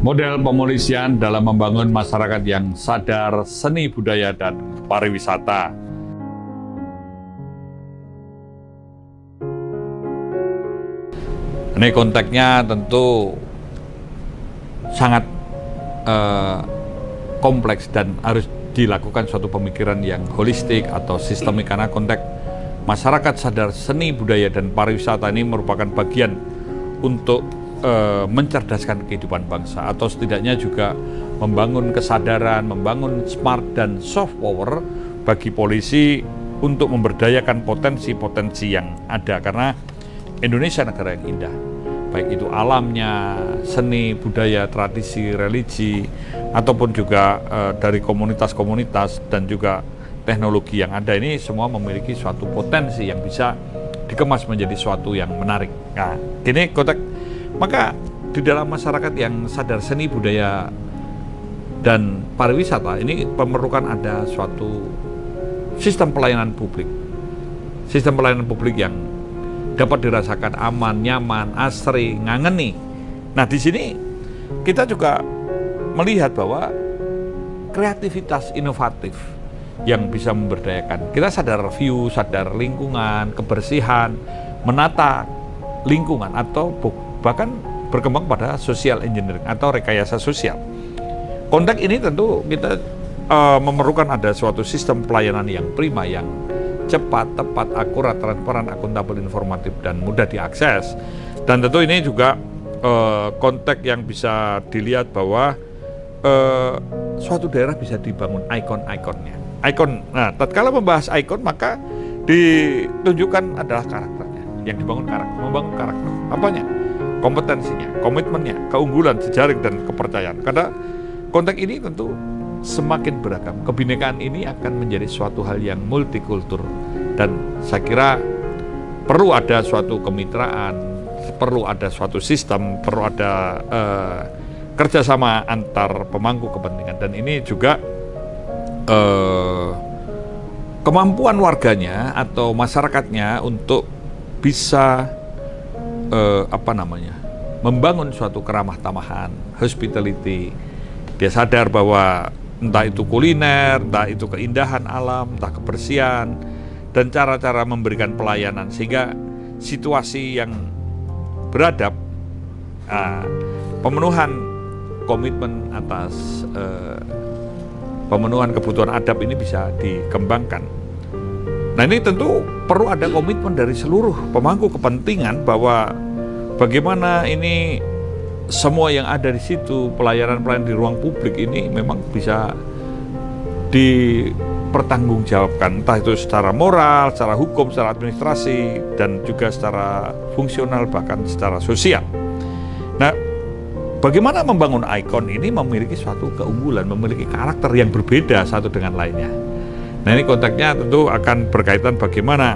Model pemolisian dalam membangun masyarakat yang sadar seni budaya dan pariwisata. Ini konteksnya tentu sangat kompleks dan harus dilakukan suatu pemikiran yang holistik atau sistemik, karena konteks masyarakat sadar seni budaya dan pariwisata ini merupakan bagian untuk mencerdaskan kehidupan bangsa, atau setidaknya juga membangun kesadaran, membangun smart dan soft power bagi polisi untuk memberdayakan potensi-potensi yang ada, karena Indonesia negara yang indah, baik itu alamnya, seni, budaya, tradisi, religi, ataupun juga dari komunitas-komunitas dan juga teknologi yang ada. Ini semua memiliki suatu potensi yang bisa dikemas menjadi suatu yang menarik. Nah, ini konteks. Maka di dalam masyarakat yang sadar seni budaya dan pariwisata ini memerlukan ada suatu sistem pelayanan publik. Sistem pelayanan publik yang dapat dirasakan aman, nyaman, asri, ngangeni. Nah, di sini kita juga melihat bahwa kreativitas inovatif yang bisa memberdayakan. Kita sadar view, sadar lingkungan, kebersihan, menata lingkungan, atau bahkan berkembang pada social engineering atau rekayasa sosial. Konteks ini tentu kita memerlukan ada suatu sistem pelayanan yang prima, yang cepat, tepat, akurat, transparan, akuntabel, informatif, dan mudah diakses. Dan tentu ini juga konteks yang bisa dilihat bahwa suatu daerah bisa dibangun ikon-ikonnya. Ikon, nah, tatkala membahas ikon maka ditunjukkan adalah karakternya, yang dibangun karakter, membangun karakter. Apanya? Kompetensinya, komitmennya, keunggulan, jejaring, dan kepercayaan. Karena konteks ini tentu semakin beragam. Kebinekaan ini akan menjadi suatu hal yang multikultur, dan saya kira perlu ada suatu kemitraan, perlu ada suatu sistem, perlu ada kerjasama antar pemangku kepentingan. Dan ini juga kemampuan warganya atau masyarakatnya untuk bisa membangun suatu keramah tamahan, hospitality. Dia sadar bahwa entah itu kuliner, entah itu keindahan alam, entah kebersihan, dan cara-cara memberikan pelayanan sehingga situasi yang beradab, pemenuhan komitmen atas pemenuhan kebutuhan adab ini bisa dikembangkan. Nah, ini tentu perlu ada komitmen dari seluruh pemangku kepentingan bahwa bagaimana ini semua yang ada di situ, pelayanan-pelayanan di ruang publik ini memang bisa dipertanggungjawabkan, entah itu secara moral, secara hukum, secara administrasi, dan juga secara fungsional, bahkan secara sosial. Nah, bagaimana membangun ikon ini memiliki suatu keunggulan, memiliki karakter yang berbeda satu dengan lainnya. Nah, ini konteksnya tentu akan berkaitan bagaimana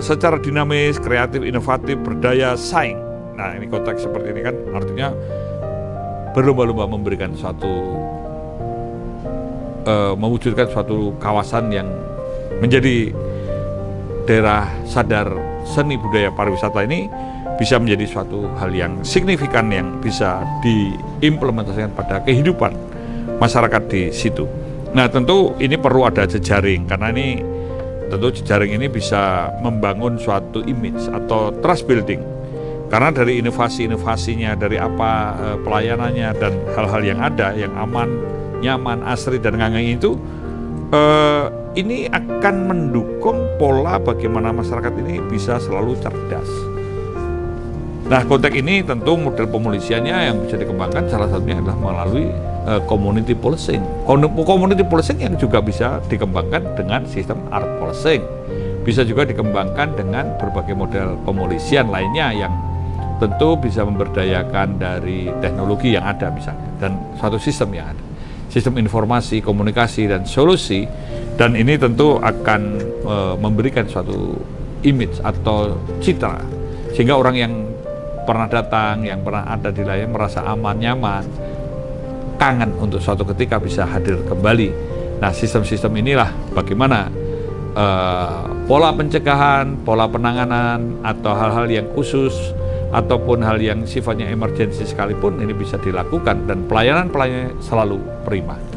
secara dinamis, kreatif, inovatif, berdaya saing. Nah, ini konteks seperti ini kan artinya berlomba-lomba memberikan suatu mewujudkan suatu kawasan yang menjadi daerah sadar seni budaya pariwisata ini bisa menjadi suatu hal yang signifikan yang bisa diimplementasikan pada kehidupan masyarakat di situ. Nah, tentu ini perlu ada jejaring, karena ini tentu jejaring ini bisa membangun suatu image atau trust building. Karena dari inovasi-inovasinya, dari apa pelayanannya dan hal-hal yang ada yang aman, nyaman, asri, dan ngangeng itu ini akan mendukung pola bagaimana masyarakat ini bisa selalu cerdas. Nah, konteks ini tentu model pemolisiannya yang bisa dikembangkan salah satunya adalah melalui community policing. Community policing yang juga bisa dikembangkan dengan sistem art policing. Bisa juga dikembangkan dengan berbagai model pemolisian lainnya yang tentu bisa memberdayakan dari teknologi yang ada misalnya, dan suatu sistem yang ada. Sistem informasi, komunikasi, dan solusi, dan ini tentu akan memberikan suatu image atau citra sehingga orang yang pernah datang, yang pernah ada di layar merasa aman, nyaman, kangen untuk suatu ketika bisa hadir kembali. Nah, sistem-sistem inilah bagaimana pola pencegahan, pola penanganan, atau hal-hal yang khusus ataupun hal yang sifatnya emergensi sekalipun ini bisa dilakukan dan pelayanan-pelayanannya selalu prima.